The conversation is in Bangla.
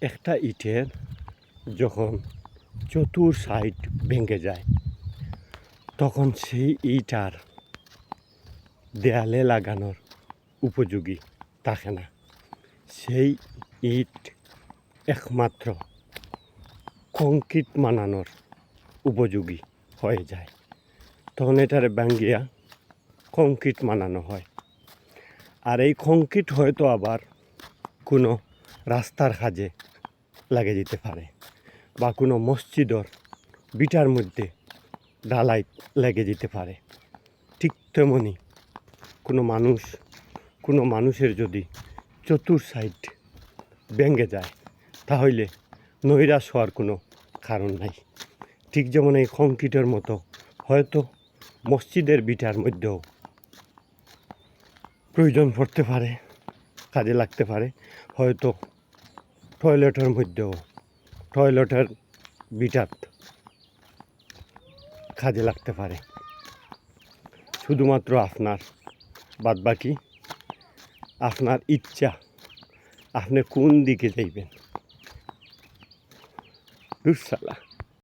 একটা ইটের যখন চতুর সাইড ভেঙে যায় তখন সেই ইট আর দেয়ালে লাগানোর উপযোগী থাকে না। সেই ইট একমাত্র কংক্রিট বানানোর উপযোগী হয়ে যায়। তখন এটারে ভাঙ্গিয়া কংক্রিট বানানো হয়। আর এই কংক্রিট হয়তো আবার কোনো রাস্তার কাজে লাগে যেতে পারে বা কোনো মসজিদের বিটার মধ্যে ঢালাই লেগে যেতে পারে। ঠিক তেমনি কোনো মানুষের যদি চতুর সাইড ভেঙে যায় তাহলে নৈরাশ হওয়ার কোনো কারণ নাই। ঠিক যেমন এই কংক্রিটের মতো হয়তো মসজিদের বিটার মধ্যেও প্রয়োজন পড়তে পারে, কাজে লাগতে পারে। হয়তো টয়লেটের মধ্যেও টয়লেটের বিটাত কাজে লাগতে পারে। শুধুমাত্র আপনার বাদবাকি আপনার ইচ্ছা, আপনি কোন দিকে যাইবেন। দুঃসালা।